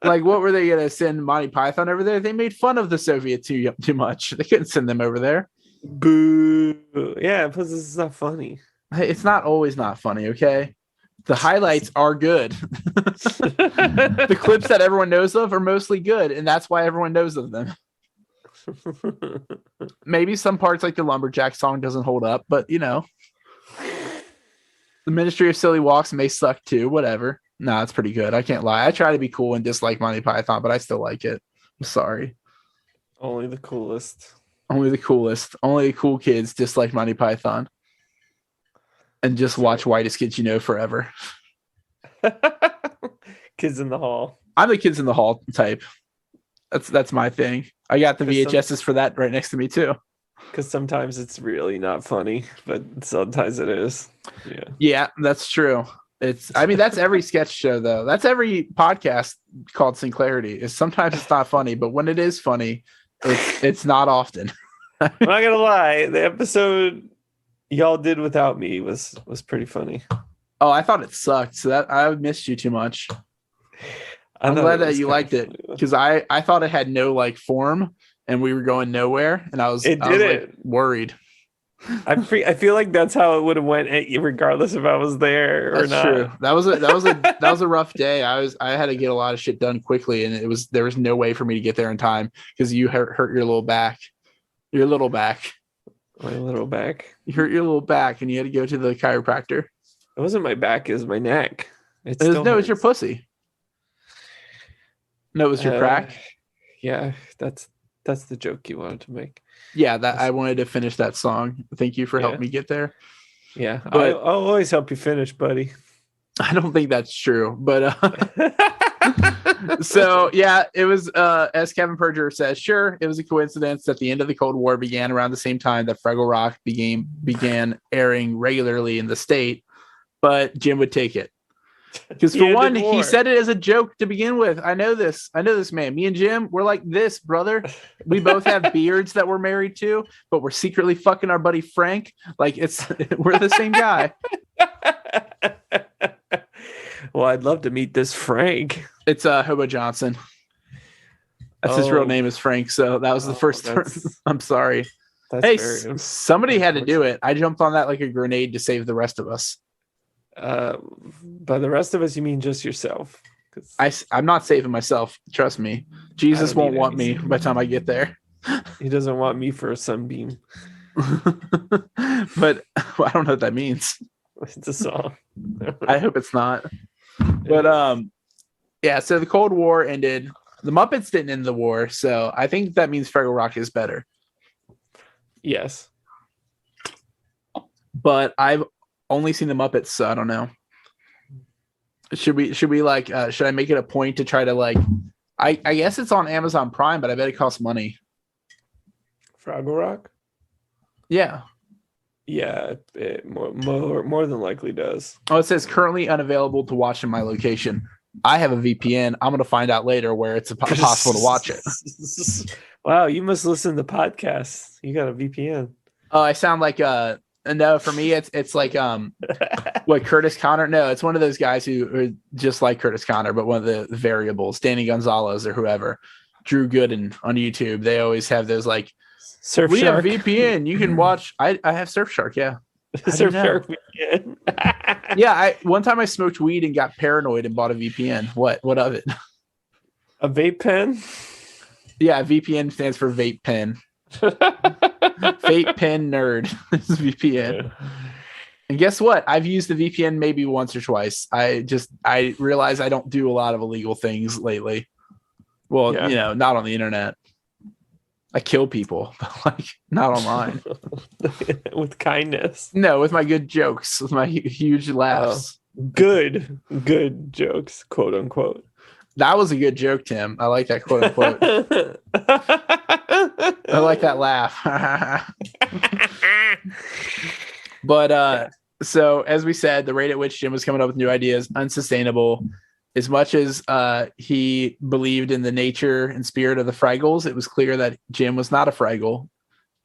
like, what were they going to send Monty Python over there? They made fun of the Soviets too much. They couldn't send them over there. Boo. Yeah, plus this is not funny. It's not always not funny, okay? The highlights are good. The clips that everyone knows of are mostly good, and that's why everyone knows of them. Maybe some parts like the Lumberjack song doesn't hold up, but the Ministry of Silly Walks may suck too, whatever. No, it's pretty good. I can't lie. I try to be cool and dislike Monty Python, but I still like it. I'm sorry. Only the coolest. Only the coolest. Only the cool kids dislike Monty Python. And just watch Whitest Kids You Know forever. Kids in the Hall. I'm the Kids in the Hall type. That's my thing. I got the VHSs for that right next to me too. Because sometimes it's really not funny, but sometimes it is. Yeah, that's true. That's every sketch show though. That's every podcast called Sinclarity. Is sometimes it's not funny, but when it is funny, it's not often. I'm not gonna lie, the episode y'all did without me was pretty funny. Oh, I thought it sucked. So that I missed you too much. I'm glad that you liked it because I thought it had no like form and we were going nowhere, and I was like, worried. I feel like that's how it would have went regardless if I was there or not. True. That was a rough day. I had to get a lot of shit done quickly, and there was no way for me to get there in time because you hurt your little back. Your little back. My little back. You hurt your little back, and you had to go to the chiropractor. It wasn't my back; it was my neck. It was your pussy. No, it was your crack. Yeah, that's the joke you wanted to make. Yeah, I wanted to finish that song. Thank you for helping me get there. Yeah, but I'll always help you finish, buddy. I don't think that's true, but so yeah, it was as Kevin Perjurer says, sure, it was a coincidence that the end of the Cold War began around the same time that Fraggle Rock began airing regularly in the state, but Jim would take it. Because for one, he said it as a joke to begin with. I know this man. Me and Jim, we're like this, brother. We both have beards that we're married to, but we're secretly fucking our buddy Frank. Like we're the same guy. Well, I'd love to meet this Frank. It's Hobo Johnson. That's his real name is Frank. So that was the first term. I'm sorry. Hey, somebody had to do it. I jumped on that like a grenade to save the rest of us. By the rest of us, you mean just yourself? I'm not saving myself. Trust me. Jesus won't want me by the time I get there. He doesn't want me for a sunbeam. But I don't know what that means. It's a song. I hope it's not. But yeah. So the Cold War ended. The Muppets didn't end the war, so I think that means Fraggle Rock is better. Yes. But I've only seen the Muppets, so I don't know. Should we like should I make it a point to try to like I guess it's on Amazon Prime, but I bet it costs money. Fraggle Rock? Yeah. Yeah, it more than likely does. Oh, it says currently unavailable to watch in my location. I have a VPN. I'm going to find out later where it's possible to watch it. Wow, you must listen to podcasts. You got a VPN. Oh, I sound like no, for me it's like what Curtis Connor? No, it's one of those guys who are just like Curtis Connor, but one of the variables, Danny Gonzalez or whoever, Drew Gooden on YouTube. They always have those like Surfshark. We have VPN. You can watch. I have Surfshark. Yeah, Surfshark VPN. Yeah, one time I smoked weed and got paranoid and bought a VPN. What of it? A vape pen? Yeah, VPN stands for vape pen. Vape pen nerd is VPN. Yeah. And guess what? I've used the VPN maybe once or twice. I realize I don't do a lot of illegal things lately. Well, not on the internet. I kill people, but like not online. With kindness. No, with my good jokes, with my huge laughs. Good jokes, quote unquote. That was a good joke, Tim. I like that quote unquote. I like that laugh. But so as we said, the rate at which Jim was coming up with new ideas, unsustainable. as much as he believed in the nature and spirit of the Fraggles, it was clear that Jim was not a Fraggle.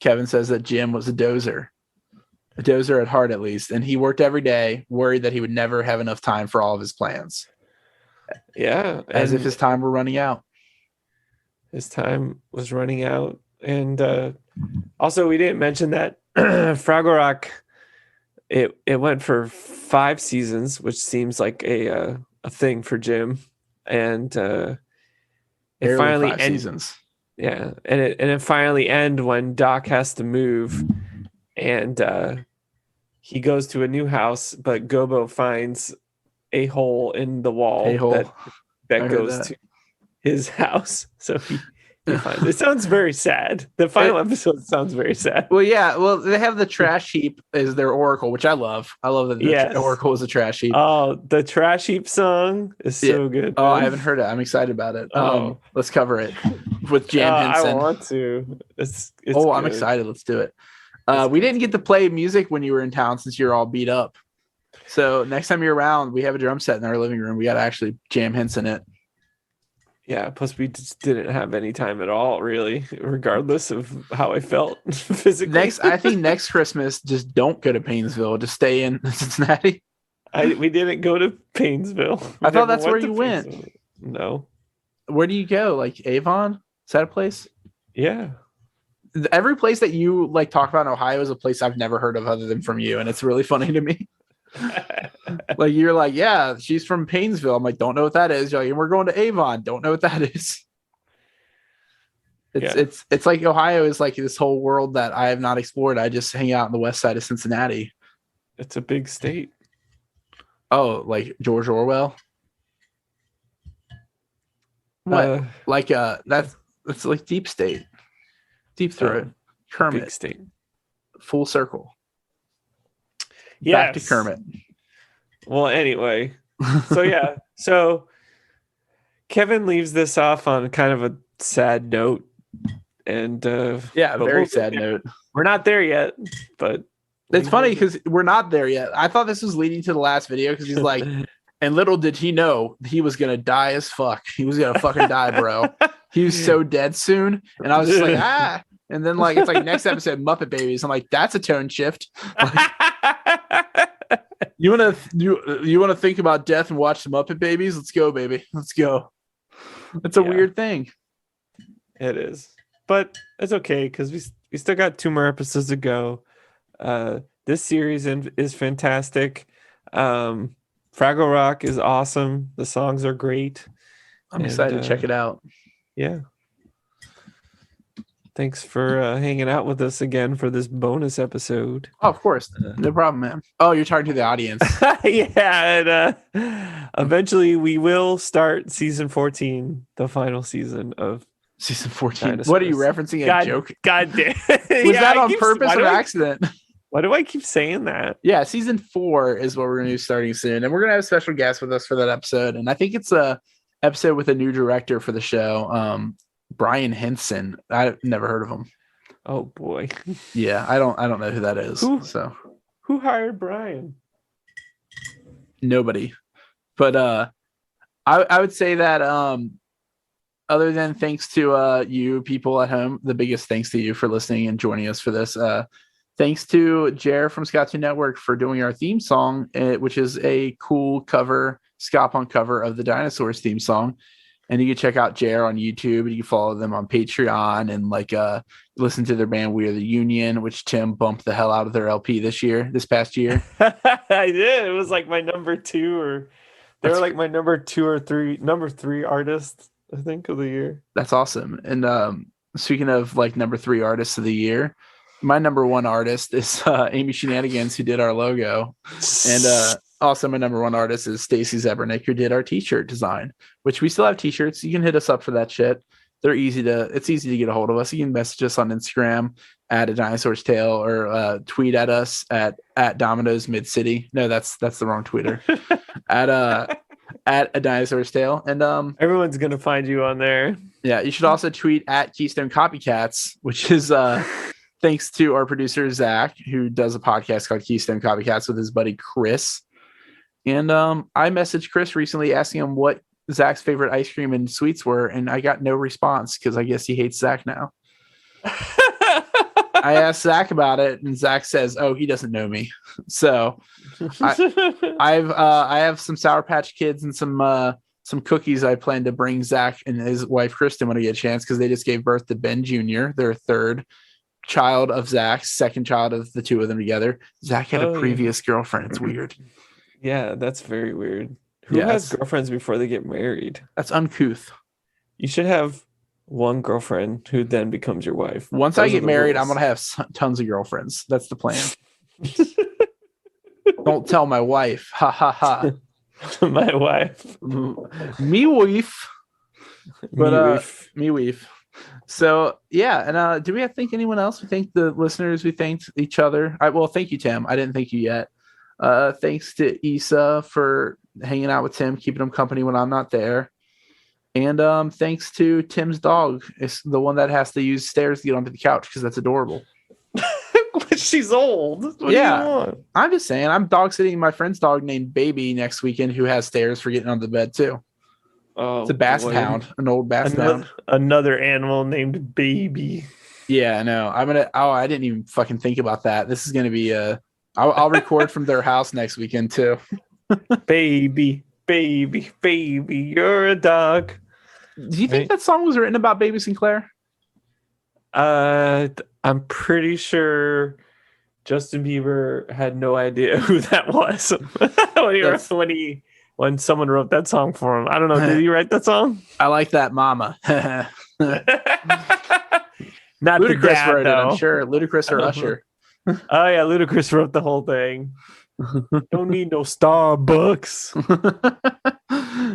Kevin says that Jim was a dozer at heart, at least. And he worked every day, worried that he would never have enough time for all of his plans. Yeah. As if his time were running out. His time was running out. And also, we didn't mention that Fraggle Rock, it went for 5 seasons, which seems like a thing for Jim. And it finally 5 seasons. Yeah, and it finally ends when Doc has to move, and he goes to a new house, but Gobo finds a hole in the wall that goes to his house. So he finds it. Sounds very sad. The final episode sounds very sad. Well, yeah. Well, they have the trash heap as their oracle, which I love. I love that the oracle is a trash heap. Oh, the trash heap song is so good. Oh, I haven't heard it. I'm excited about it. Let's cover it with Jam Henson. I want to. It's I'm excited. Let's do it. We didn't get to play music when you were in town since you're all beat up. So next time you're around, we have a drum set in our living room. We got to actually Jam Henson it. Yeah, plus we just didn't have any time at all, really, regardless of how I felt physically. I think next Christmas, just don't go to Paynesville. Just stay in Cincinnati. We didn't go to Paynesville. I thought that's where you went. No. Where do you go? Like Avon? Is that a place? Yeah. Every place that you like talk about in Ohio is a place I've never heard of other than from you, and it's really funny to me. Like you're like, yeah, she's from Paynesville. I'm like, don't know what that is. You're like, and we're going to Avon. Don't know what that is. It's like Ohio is like this whole world that I have not explored. I just hang out on the west side of Cincinnati. It's a big state. Oh, like George Orwell. What? That's like deep state. Deep throat. Kermit. Big state. Full circle. Yes. Back to Kermit. Well, anyway. So Kevin leaves this off on kind of a sad note. And very sad note. We're not there yet, but it's funny because we're not there yet. I thought this was leading to the last video because he's like, and little did he know he was gonna die as fuck. He was gonna fucking die, bro. He was so dead soon. And I was just like, and then like it's like next episode, Muppet Babies. I'm like, that's a tone shift. Like, you wanna think about death and watch the Muppet Babies? Let's go, baby. Let's go. It's a weird thing. It is. But it's okay because we still got 2 more episodes to go. This series is fantastic. Fraggle Rock is awesome. The songs are great. I'm excited to check it out. Yeah. Thanks for hanging out with us again for this bonus episode. Oh, of course. No problem, man. Oh, you're talking to the audience. Yeah. And eventually we will start season 14, the final season of season 14. Dinosaurs. What are you referencing? A joke? God damn. Was that on purpose or accident? Why do I keep saying that? Yeah, season 4 is what we're going to be starting soon. And we're going to have a special guest with us for that episode. And I think it's a episode with a new director for the show, Brian Henson. I've never heard of him. Oh, boy. Yeah, I don't know who that is. Who hired Brian? Nobody. But I would say that other than thanks to you people at home, the biggest thanks to you for listening and joining us for this. Thanks to Jer from Scott2 Network for doing our theme song, which is a cool cover, ska punk cover of the Dinosaurs theme song. And you can check out Jer on YouTube, and you can follow them on Patreon and listen to their band We Are the Union, which Tim bumped the hell out of their LP this past year. I did. It was like my number 2 like my number 2 or 3 number 3 artist, I think, of the year. That's awesome. And speaking of like number 3 artists of the year, my number 1 artist is Amy Shenanigans, who did our logo. And also my number 1 artist is Stacy Zebernick, who did our t-shirt design, which we still have t-shirts. You can hit us up for that shit. They're it's easy to get a hold of us. You can message us on Instagram at A Dinosaur's Tale, or tweet at us at Domino's Mid City. No, that's the wrong tweeter. at A Dinosaur's Tale. And everyone's gonna find you on there. Yeah, you should also tweet at Keystone Copycats, which is thanks to our producer Zach, who does a podcast called Keystone Copycats with his buddy Chris. And I messaged Chris recently asking him what Zach's favorite ice cream and sweets were, and I got no response because I guess he hates Zach now. I asked Zach about it, and Zach says, "Oh, he doesn't know me." So I have some Sour Patch Kids and some cookies I plan to bring Zach and his wife Kristen when I get a chance, because they just gave birth to Ben Jr., their third child of Zach's, second child of the two of them together. Zach had a previous girlfriend. It's weird. Yeah, that's very weird. Who has girlfriends before they get married? That's uncouth. You should have one girlfriend who then becomes your wife. Once I get married, I'm going to have tons of girlfriends. That's the plan. Don't tell my wife. Ha ha ha. My wife. Me wife. But me wife. So yeah, and do we thank anyone else? We thank the listeners. We thanked each other. Well, thank you, Tim. I didn't thank you yet. Thanks to Issa for hanging out with Tim, keeping him company when I'm not there. And thanks to Tim's dog. It's the one that has to use stairs to get onto the couch because that's adorable. She's old. What do you want? I'm just saying, I'm dog sitting my friend's dog named Baby next weekend who has stairs for getting onto the bed too. Oh, it's a basset hound, an old basset hound. Another animal named Baby. Yeah, I know. I didn't even fucking think about that. This is gonna be I'll record from their house next weekend too. Baby, you're a dog. Do you think that song was written about Baby Sinclair? I'm pretty sure Justin Bieber had no idea who that was when someone wrote that song for him. I don't know. Did he write that song? I like that, Mama. Not Ludacris wrote though. it, I'm sure. Ludacris or Usher. Oh yeah, Ludacris wrote the whole thing. Don't need no Starbucks.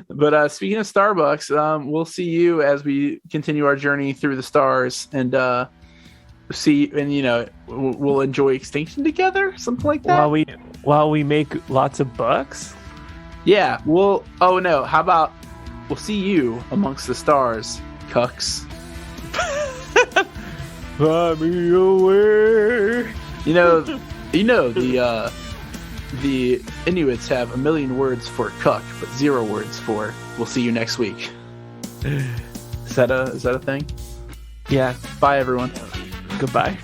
But speaking of Starbucks, we'll see you as we continue our journey through the stars, and we'll enjoy Extinction together, something like that. While we make lots of bucks. Yeah. How about we'll see you amongst the stars, cucks. Fly me away. The Inuits have 1 million words for cuck, but 0 words for we'll see you next week. Is that a thing? Yeah. Bye, everyone. Goodbye.